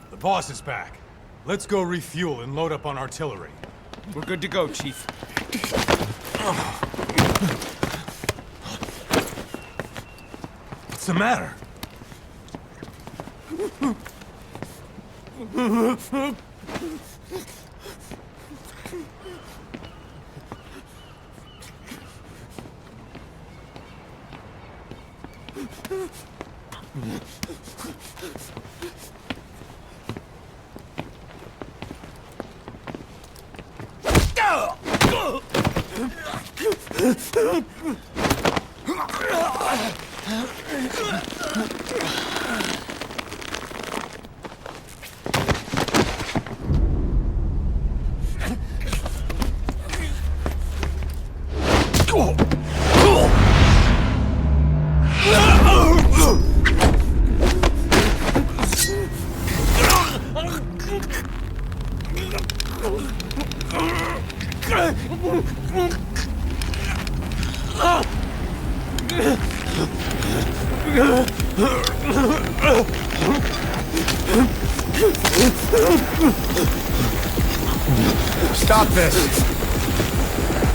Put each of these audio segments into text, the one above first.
The boss is back. Let's go refuel and load up on artillery. We're good to go, Chief. What's the matter? Stop this!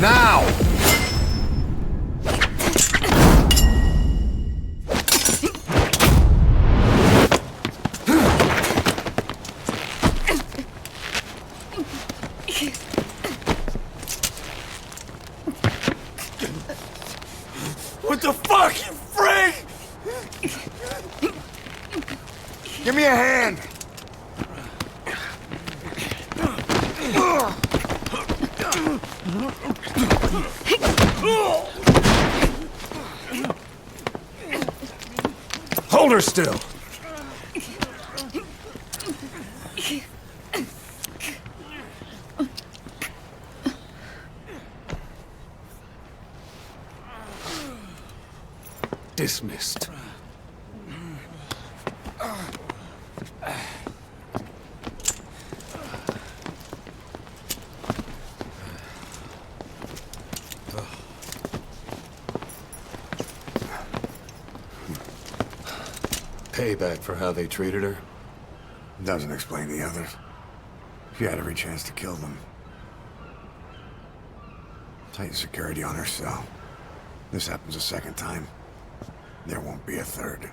Now! What the fuck, you freak? Give me a hand! Hold her still. Dismissed. Payback for how they treated her? Doesn't explain the others. She had every chance to kill them. Tighten security on her cell. This happens a second time. There won't be a third.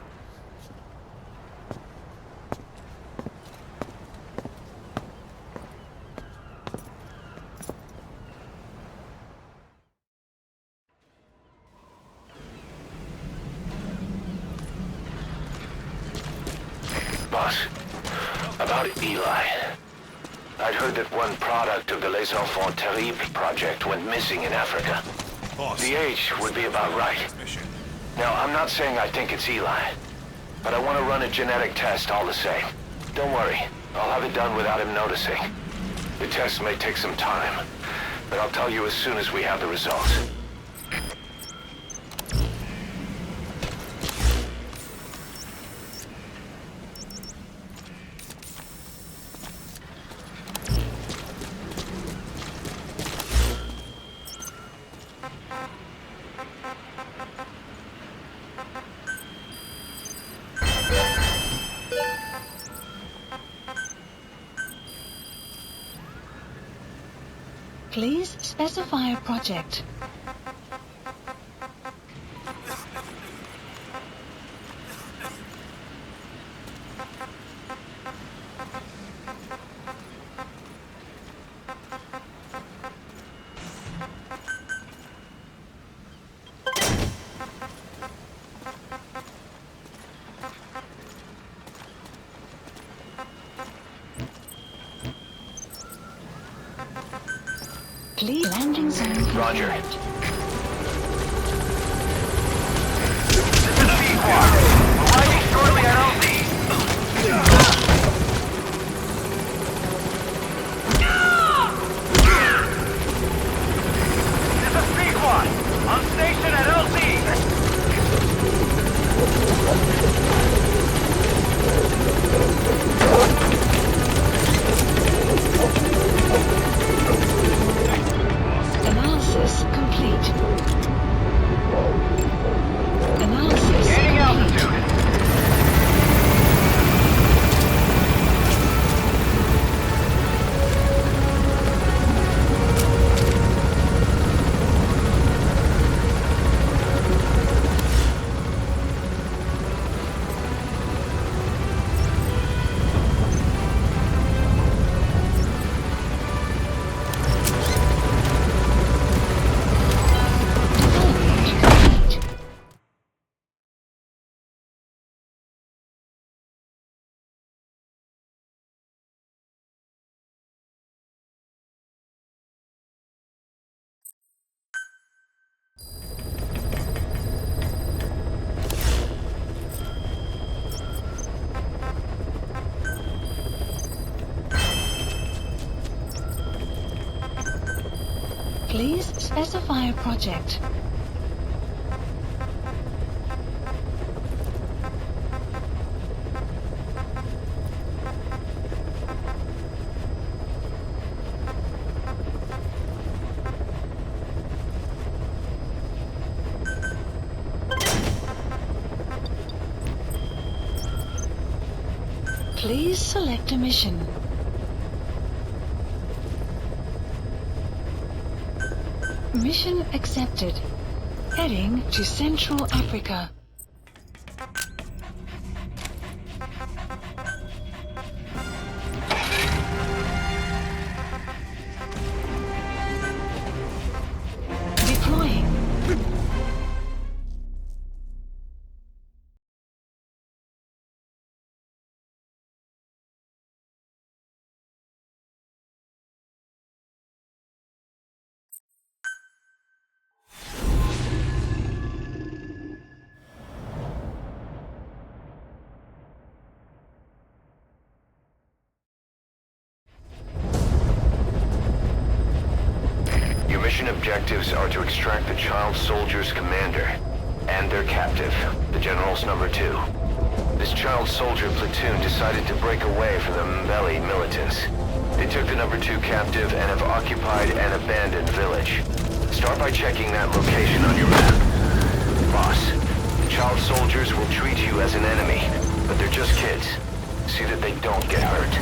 Boss, about Eli. I'd heard that one product of the Les Enfants Terribles project went missing in Africa. Boss. The age would be about right. Now, I'm not saying I think it's Eli, but I want to run a genetic test all the same. Don't worry, I'll have it done without him noticing. The test may take some time, but I'll tell you as soon as we have the results. Please specify a project. Please landing zone confirmed. Roger. Arriving shortly at LZ. This is P-Quad. On station at LZ. Analysis complete. Analysis Gaining complete. altitude. Please specify a project. Please select a mission. Mission accepted. Heading to Central Africa. Deploying. Mission objectives are to extract the child soldier's commander and their captive, the General's number 2. This child soldier platoon decided to break away from the Mbeli militants. They took the number 2 captive and have occupied an abandoned village. Start by checking that location on your map. Boss, the child soldiers will treat you as an enemy, but they're just kids. See that they don't get hurt.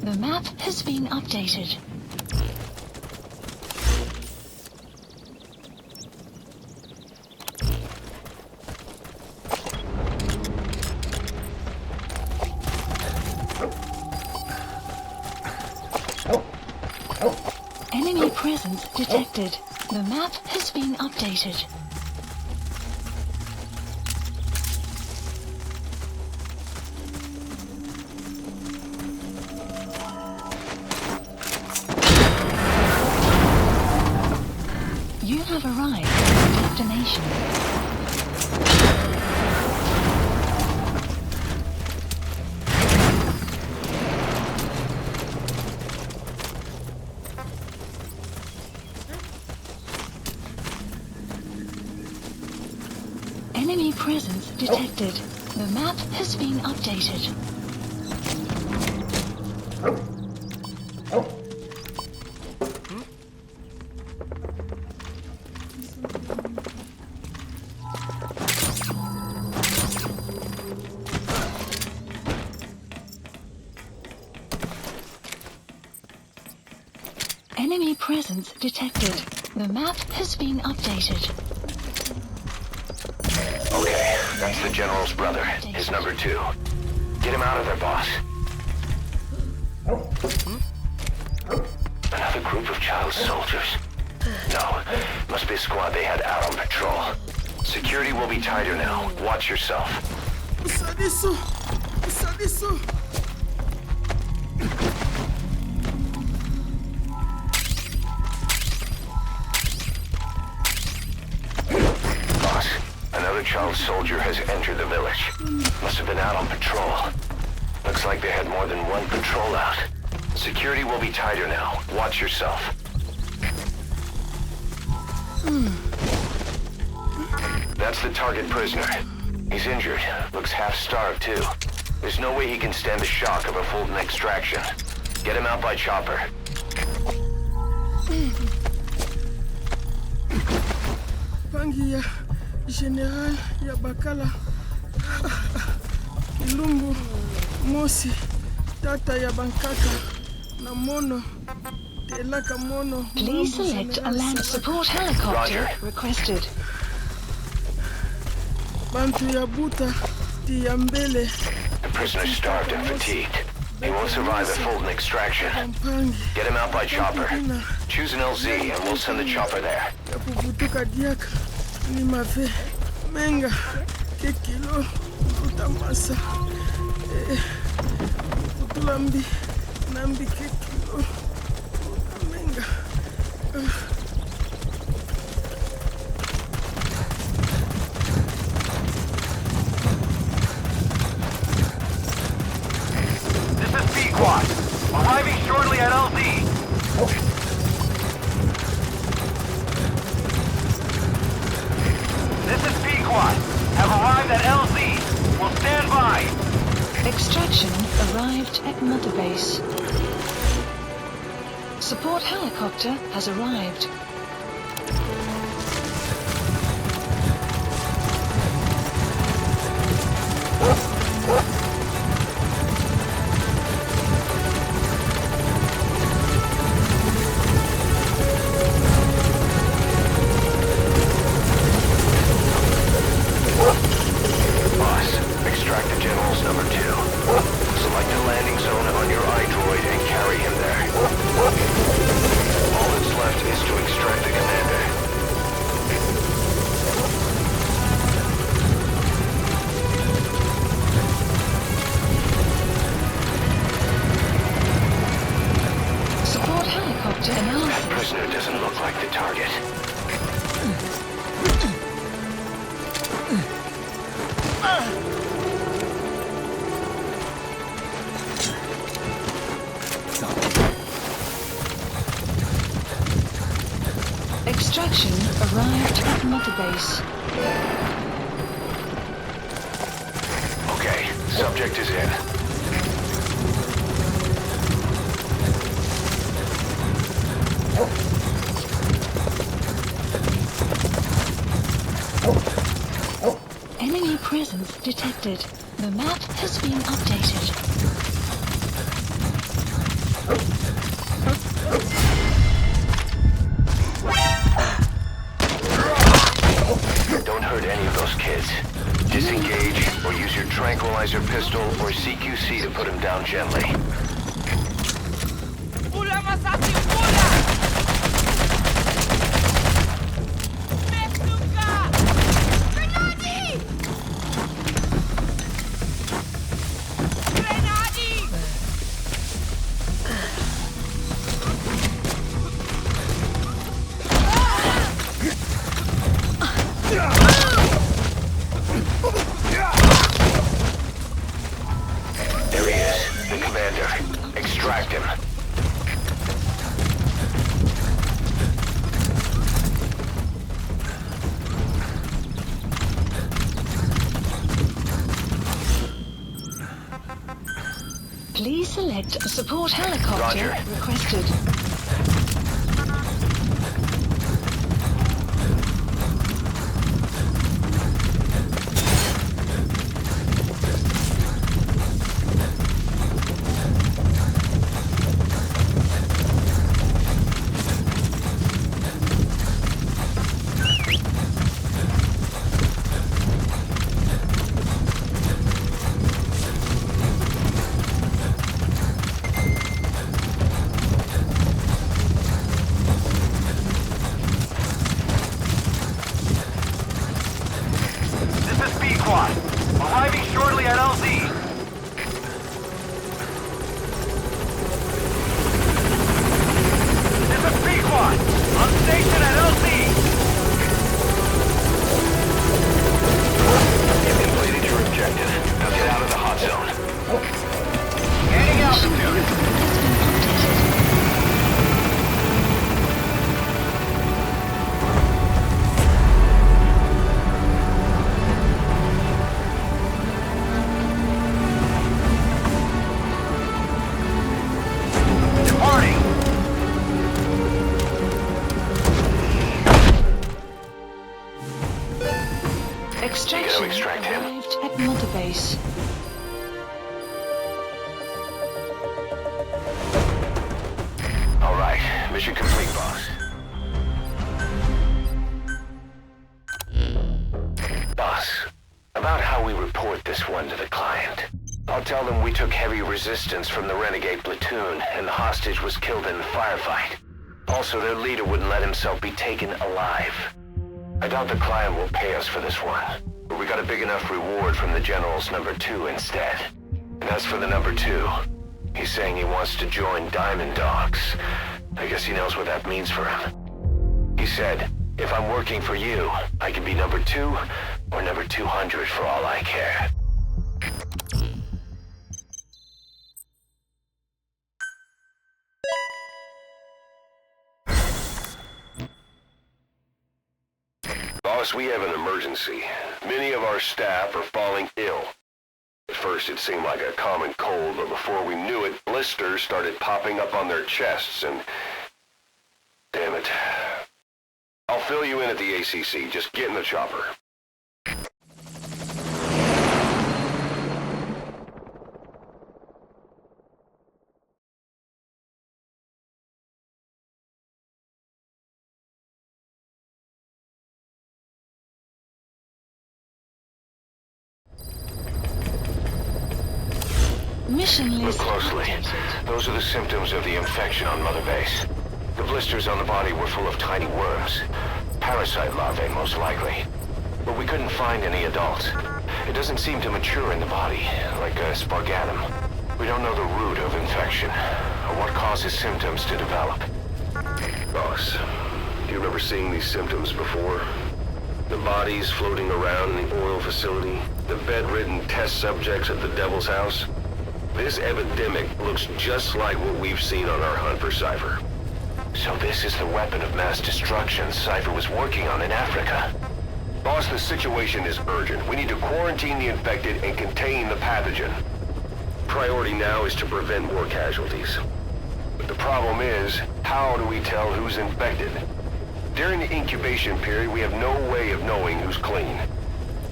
The map has been updated. Enemy presence detected. The map has been updated. You have arrived at your destination. Enemy presence detected. The map has been updated. Enemy presence detected. The map has been updated. Okay, that's the General's brother, his number 2. Get him out of there, boss. Another group of child soldiers. No, must be a squad they had out on patrol. Security will be tighter now. Watch yourself. Boss, another child soldier has entered the village. Must have been out on patrol. Looks like they had more than one patrol out. Security will be tighter now. Watch yourself. That's the target prisoner. He's injured. Looks half-starved, too. There's no way he can stand the shock of a Fulton extraction. Get him out by chopper. Pangi ya General ya Bakala. Ilungu Mosi Tata ya Bankaka na Mono Telaka Mono. Please select a land support helicopter requested. Bantu ya Buta Tiambele. The prisoner's starved and fatigued. He won't survive a Fulton extraction. Get him out by chopper. Choose an LZ and we'll send the chopper there. Kuvutuka diaka ni mafe menga kekilo kutamasa kutulambi nambi kekilo menga. This is B-Quad. Arriving shortly at LZ. This is P-Quad. Have arrived at LZ. Will stand by. Extraction arrived at Mother Base. Support helicopter has arrived. Extraction arrived at Mother Base. Okay, subject is in. Enemy presence detected. The map has been updated. Don't hurt any of those kids. Disengage, or use your tranquilizer pistol or CQC to put him down gently. There he is, the commander. Extract him. Please select a support helicopter Roger. requested. base. All right, mission complete, boss. Boss, about how we report this one to the client. I'll tell them we took heavy resistance from the renegade platoon and the hostage was killed in the firefight. Also, their leader wouldn't let himself be taken alive. I doubt the client will pay us for this one, but we got a big enough reward from the General's number 2 instead. And as for the number 2, he's saying he wants to join Diamond Dogs. I guess he knows what that means for him. He said, if I'm working for you, I can be number 2 or number 200 for all I care. Boss, we have an emergency. Many of our staff are falling ill. At first it seemed like a common cold, but before we knew it, blisters started popping up on their chests and... Damn it. I'll fill you in at the ACC. Just get in the chopper. Mission Look list closely. updated. Those are the symptoms of the infection on Mother Base. The blisters on the body were full of tiny worms. Parasite larvae, most likely. But we couldn't find any adults. It doesn't seem to mature in the body, like a spargatum. We don't know the root of infection, or what causes symptoms to develop. Boss, do you remember seeing these symptoms before? The bodies floating around in the oil facility, the bedridden test subjects at the Devil's House. This epidemic looks just like what we've seen on our hunt for Cipher. So this is the weapon of mass destruction Cipher was working on in Africa. Boss, the situation is urgent. We need to quarantine the infected and contain the pathogen. Priority now is to prevent more casualties. But the problem is, how do we tell who's infected? During the incubation period, we have no way of knowing who's clean.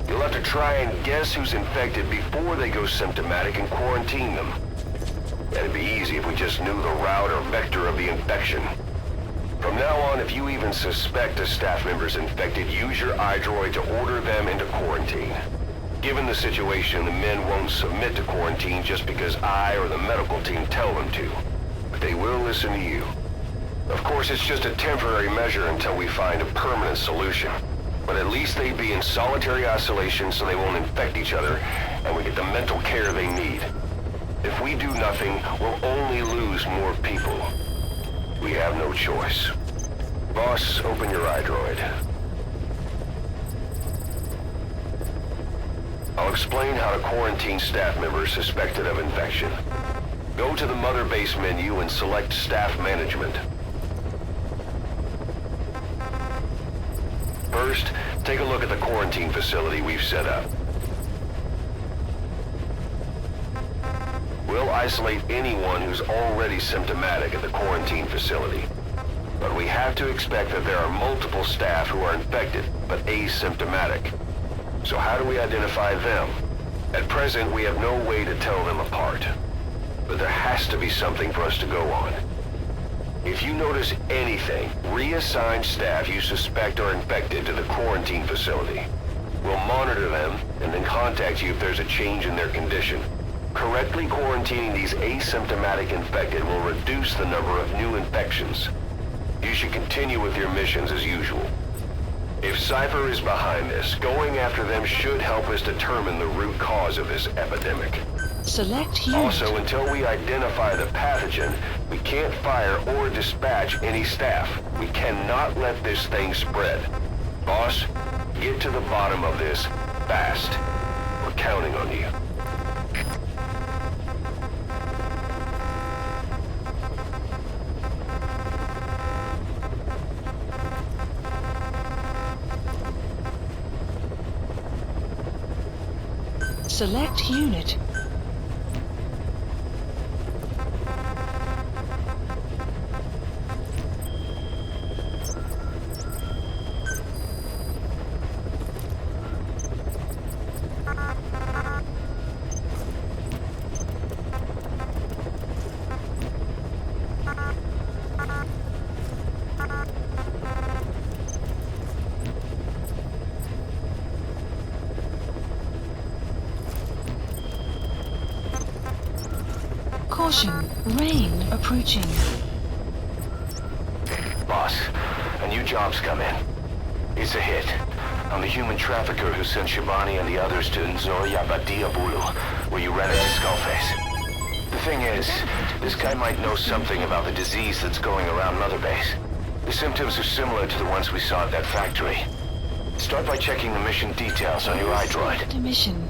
You'll have to try and guess who's infected before they go symptomatic and quarantine them. That'd be easy if we just knew the route or vector of the infection. From now on, if you even suspect a staff member's infected, use your iDroid to order them into quarantine. Given the situation, the men won't submit to quarantine just because I or the medical team tell them to. But they will listen to you. Of course, it's just a temporary measure until we find a permanent solution. But at least they'd be in solitary isolation so they won't infect each other, and we get the mental care they need. If we do nothing, we'll only lose more people. We have no choice. Boss, open your iDroid. I'll explain how to quarantine staff members suspected of infection. Go to the Mother Base menu and select Staff Management. First, take a look at the quarantine facility we've set up. We'll isolate anyone who's already symptomatic at the quarantine facility. But we have to expect that there are multiple staff who are infected, but asymptomatic. So how do we identify them? At present, we have no way to tell them apart. But there has to be something for us to go on. If you notice anything, reassign staff you suspect are infected to the quarantine facility. We'll monitor them and then contact you if there's a change in their condition. Correctly quarantining these asymptomatic infected will reduce the number of new infections. You should continue with your missions as usual. If Cipher is behind this, going after them should help us determine the root cause of this epidemic. Select unit. Also, until we identify the pathogen, we can't fire or dispatch any staff. We cannot let this thing spread. Boss, get to the bottom of this fast. We're counting on you. Select unit. Caution, rain approaching. Boss, a new job's come in. It's a hit. I'm the human trafficker who sent Shabani and the others to Nzoya Badiabulu, where you ran into Skullface. The thing is, this guy might know something about the disease that's going around Mother Base. The symptoms are similar to the ones we saw at that factory. Start by checking the mission details on your iDroid. The mission.